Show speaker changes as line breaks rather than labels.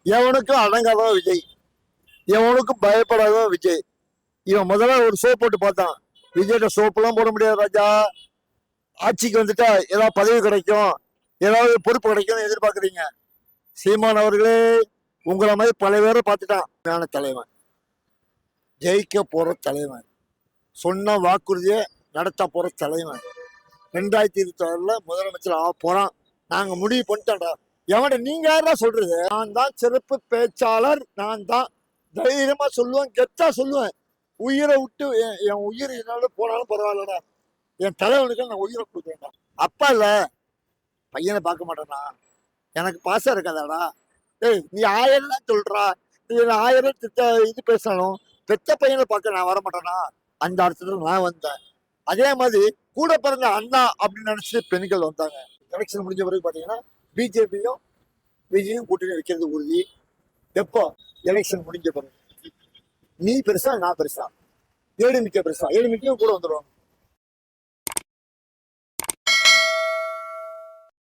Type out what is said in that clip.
எவனுக்கும் அடங்காதவன் விஜய், எவனுக்கும் பயப்படாதவன் விஜய். இவன் முதல்ல ஒரு சோப் போட்டு பார்த்தான். விஜய்கிட்ட சோப்புலாம் போட முடியாது ராஜா, ஆட்சிக்கு வந்துட்டா ஏதாவது பதவி கிடைக்கும், ஏதாவது பொறுப்பு கிடைக்கும்னு எதிர்பார்க்குறீங்க. சீமான் அவர்களே, உங்களை மாதிரி பல பேரை பார்த்துட்டான். தலைவன், ஜெயிக்க போற தலைவன், சொன்ன வாக்குறுதியை நடத்த போற தலைவன், 2026 முதலமைச்சர் ஆக போறான். நாங்க முடிவு பண்ணிட்டோம்டா. எவன் நீங்க யாரா சொல்றது? நான் தான் சிறப்பு பேச்சாளர், நான் தான் தைரியமா சொல்லுவேன், கெத்தா சொல்லுவேன். உயிரை விட்டு என் உயிர் என்னால போனாலும் பரவாயில்லடா, என் தலைவனுக்கு நான் உயிரை கொடுக்குறேன்டா. அப்பா இல்ல பையனை பார்க்க மாட்டேனா, எனக்கு பாசம் இருக்காதாடா? ஏய், நீ 1000 தான் சொல்றா, நீ 1000 இது பேசணும், பெத்த பையனை பார்க்க நான் வர மாட்டேனா? அந்த அர்த்தத்துல நான் வந்தேன். அதே மாதிரி கூட பிறந்த அண்ணா அப்படின்னு நினைச்சு பெண்கள் வந்தாங்க. எலெக்ஷன் முடிஞ்ச பிறகு பாத்தீங்கன்னா பிஜேபியும் விஜயும் கூட்டணி வைக்கிறது உறுதி. எப்போ? எலெக்ஷன் முடிஞ்ச பிறகு. நீ பெருசா நான் பெருசா, ஏடிமிக்க பெருசா, ஏடிமிக்கையும் கூட வந்துடும்.